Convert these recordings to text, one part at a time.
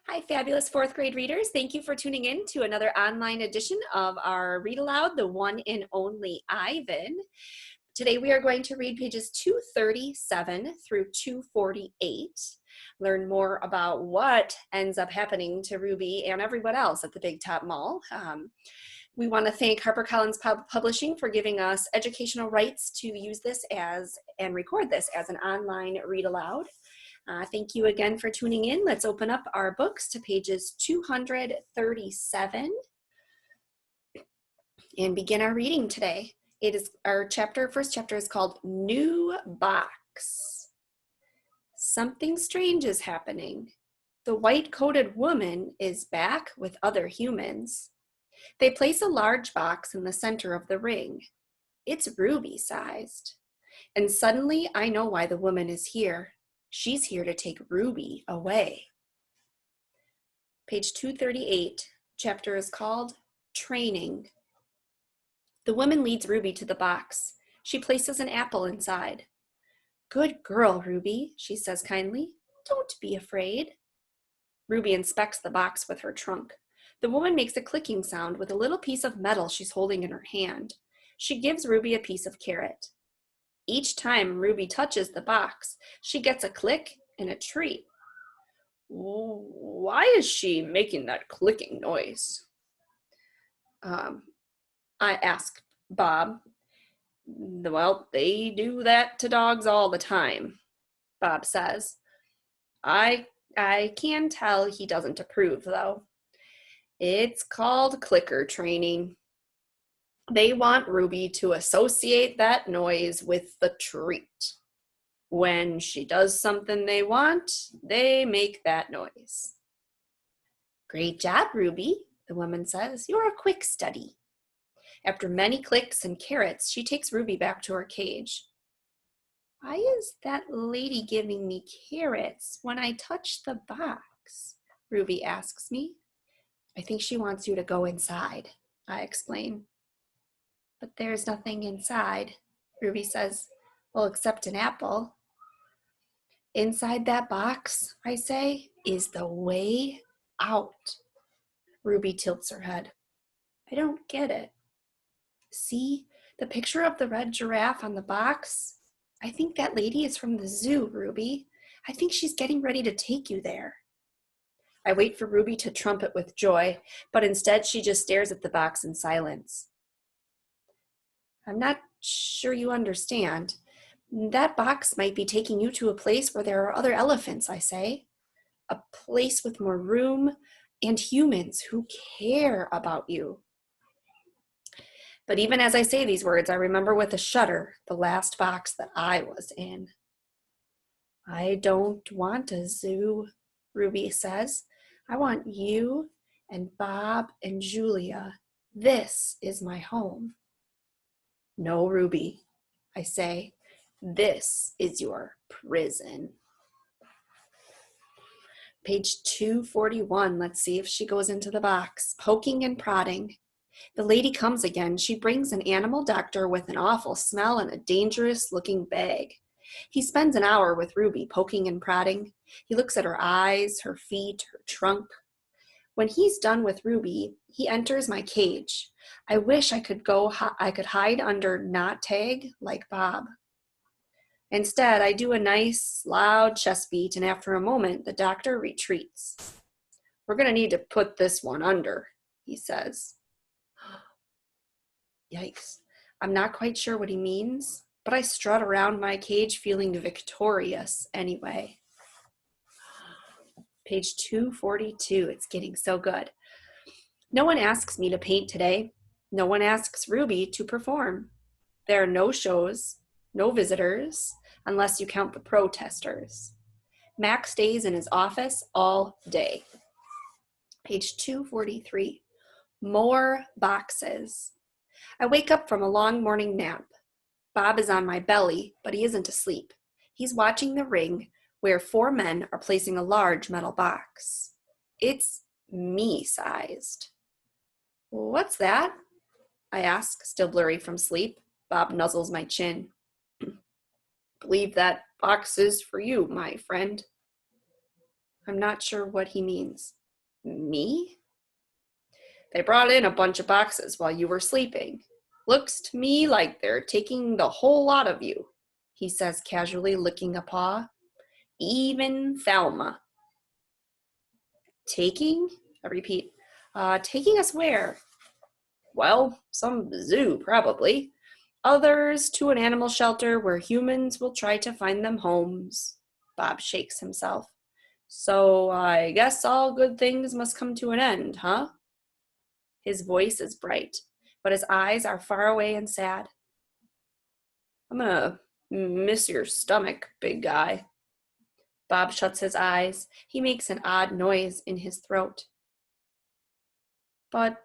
Hi, fabulous fourth grade readers. Thank you for tuning in to another online edition of our Read Aloud, the one and only Ivan. Today we are going to read pages 237 through 248. Learn more about what ends up happening to Ruby and everyone else at the Big Top Mall. We want to thank HarperCollins Publishing for giving us educational rights to use this and record this as an online read aloud. Thank you again for tuning in. Let's open up our books to pages 237 and begin our reading today. It is our first chapter is called New Box. Something strange is happening. The white-coated woman is back with other humans. They place a large box in the center of the ring. It's Ruby-sized. And suddenly I know why the woman is here. She's here to take Ruby away. Page 238, chapter is called Training. The woman leads Ruby to the box. She places an apple inside. Good girl, Ruby, she says kindly. Don't be afraid. Ruby inspects the box with her trunk. The woman makes a clicking sound with a little piece of metal she's holding in her hand. She gives Ruby a piece of carrot. Each time Ruby touches the box, she gets a click and a treat. Why is she making that clicking noise? I asked Bob. Well, they do that to dogs all the time, Bob says. I can tell he doesn't approve, though. It's called clicker training. They want Ruby to associate that noise with the treat. When she does something they want, they make that noise. Great job, Ruby, the woman says. You're a quick study. After many clicks and carrots, she takes Ruby back to her cage. Why is that lady giving me carrots when I touch the box? Ruby asks me. I think she wants you to go inside, I explain. But there's nothing inside, Ruby says. Well, except an apple. Inside that box, I say, is the way out. Ruby tilts her head. I don't get it. See the picture of the red giraffe on the box? I think that lady is from the zoo, Ruby. I think she's getting ready to take you there. I wait for Ruby to trumpet with joy, but instead she just stares at the box in silence. I'm not sure you understand. That box might be taking you to a place where there are other elephants, I say. A place with more room and humans who care about you. But even as I say these words, I remember with a shudder the last box that I was in. I don't want a zoo, Ruby says. I want you and Bob and Julia. This is my home. No, Ruby, I say. This is your prison. Page 241. Let's see if she goes into the box, poking and prodding. The lady comes again. She brings an animal doctor with an awful smell and a dangerous-looking bag. He spends an hour with Ruby, poking and prodding. He looks at her eyes, her feet, her trunk. When he's done with Ruby, he enters my cage. I wish I could hide under knot tag like Bob. Instead, I do a nice, loud chest beat, and after a moment, the doctor retreats. We're going to need to put this one under, he says. Yikes. I'm not quite sure what he means, but I strut around my cage feeling victorious anyway. Page 242. It's getting so good. No one asks me to paint today. No one asks Ruby to perform. There are no shows, no visitors, unless you count the protesters. Max stays in his office all day. Page 243. More boxes. I wake up from a long morning nap. Bob is on my belly, but he isn't asleep. He's watching the ring where 4 men are placing a large metal box. It's me-sized. What's that? I ask, still blurry from sleep. Bob nuzzles my chin. Believe that box is for you, my friend. I'm not sure what he means. Me? They brought in a bunch of boxes while you were sleeping. Looks to me like they're taking the whole lot of you, he says casually, licking a paw. Even Thelma. Taking? I repeat. Taking us where? Well, some zoo, probably. Others to an animal shelter where humans will try to find them homes. Bob shakes himself. So I guess all good things must come to an end, huh? His voice is bright, but his eyes are far away and sad. I'm gonna miss your stomach, big guy. Bob shuts his eyes. He makes an odd noise in his throat. But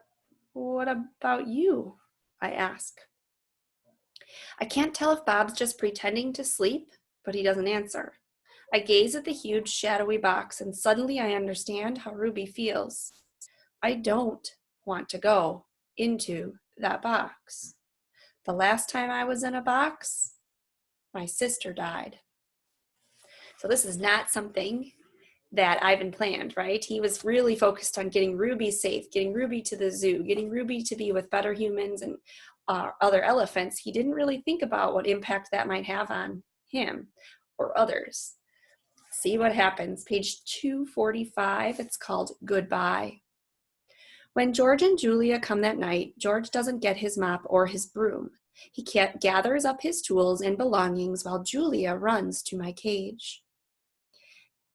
what about you? I ask. I can't tell if Bob's just pretending to sleep, but he doesn't answer. I gaze at the huge shadowy box and suddenly I understand how Ruby feels. I don't want to go into that box. The last time I was in a box, my sister died. So this is not something that Ivan planned, right? He was really focused on getting Ruby safe, getting Ruby to the zoo, getting Ruby to be with better humans and other elephants. He didn't really think about what impact that might have on him or others. See what happens. Page 245, it's called Goodbye. When George and Julia come that night, George doesn't get his mop or his broom. He gathers up his tools and belongings while Julia runs to my cage.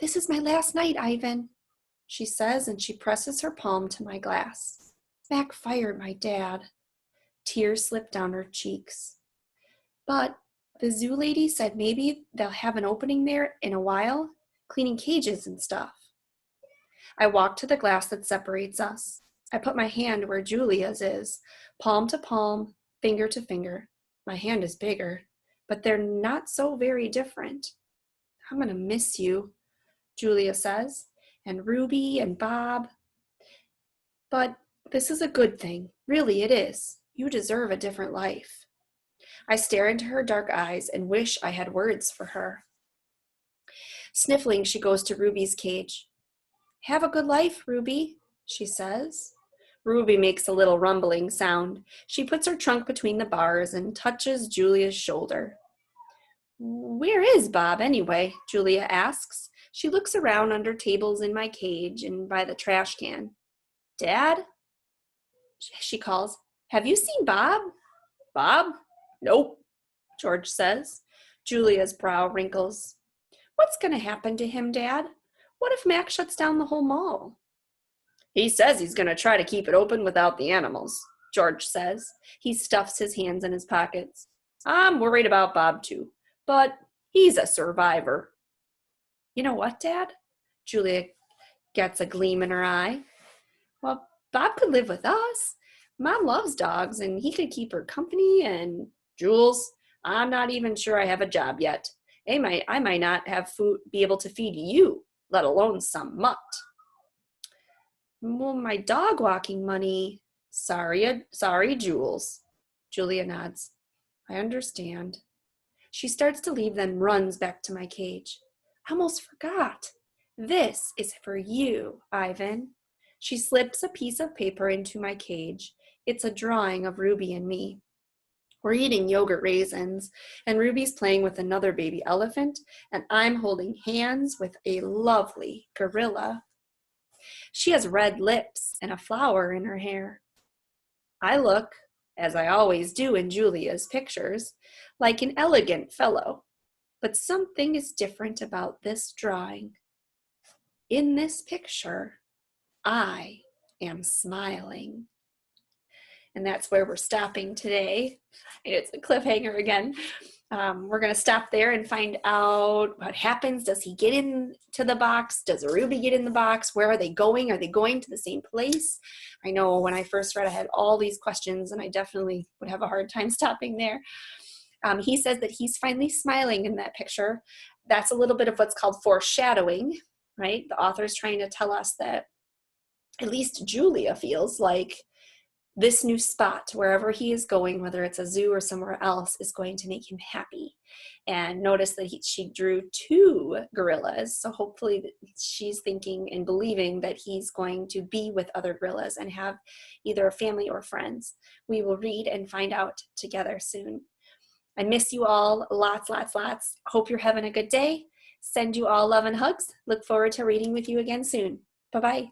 This is my last night, Ivan, she says, and she presses her palm to my glass. Mac fired my dad. Tears slip down her cheeks. But the zoo lady said maybe they'll have an opening there in a while, cleaning cages and stuff. I walk to the glass that separates us. I put my hand where Julia's is, palm to palm, finger to finger. My hand is bigger, but they're not so very different. I'm going to miss you, Julia says, and Ruby and Bob. But this is a good thing. Really, it is. You deserve a different life. I stare into her dark eyes and wish I had words for her. Sniffling, she goes to Ruby's cage. Have a good life, Ruby, she says. Ruby makes a little rumbling sound. She puts her trunk between the bars and touches Julia's shoulder. Where is Bob, anyway? Julia asks. She looks around under tables in my cage and by the trash can. Dad? She calls. Have you seen Bob? Bob? Nope, George says. Julia's brow wrinkles. What's going to happen to him, Dad? What if Mac shuts down the whole mall? He says he's going to try to keep it open without the animals, George says. He stuffs his hands in his pockets. I'm worried about Bob too, but he's a survivor. You know what, Dad? Julia gets a gleam in her eye. Well, Bob could live with us. Mom loves dogs, and he could keep her company. And Jules, I'm not even sure I have a job yet. I might not have food, be able to feed you, let alone some mutt. Well, my dog walking money. Sorry, Jules. Julia nods. I understand. She starts to leave, then runs back to my cage. I almost forgot. This is for you, Ivan. She slips a piece of paper into my cage. It's a drawing of Ruby and me. We're eating yogurt raisins, and Ruby's playing with another baby elephant, and I'm holding hands with a lovely gorilla. She has red lips and a flower in her hair. I look, as I always do in Julia's pictures, like an elegant fellow, but something is different about this drawing. In this picture, I am smiling. And that's where we're stopping today. It's a cliffhanger again. We're going to stop there and find out what happens. Does he get into the box? Does Ruby get in the box? Where are they going? Are they going to the same place? I know when I first read, I had all these questions, and I definitely would have a hard time stopping there. He says that he's finally smiling in that picture. That's a little bit of what's called foreshadowing, right? The author's trying to tell us that at least Julia feels like this new spot, wherever he is going, whether it's a zoo or somewhere else, is going to make him happy. And notice that she drew 2 gorillas. So hopefully she's thinking and believing that he's going to be with other gorillas and have either a family or friends. We will read and find out together soon. I miss you all lots, lots, lots. Hope you're having a good day. Send you all love and hugs. Look forward to reading with you again soon. Bye-bye.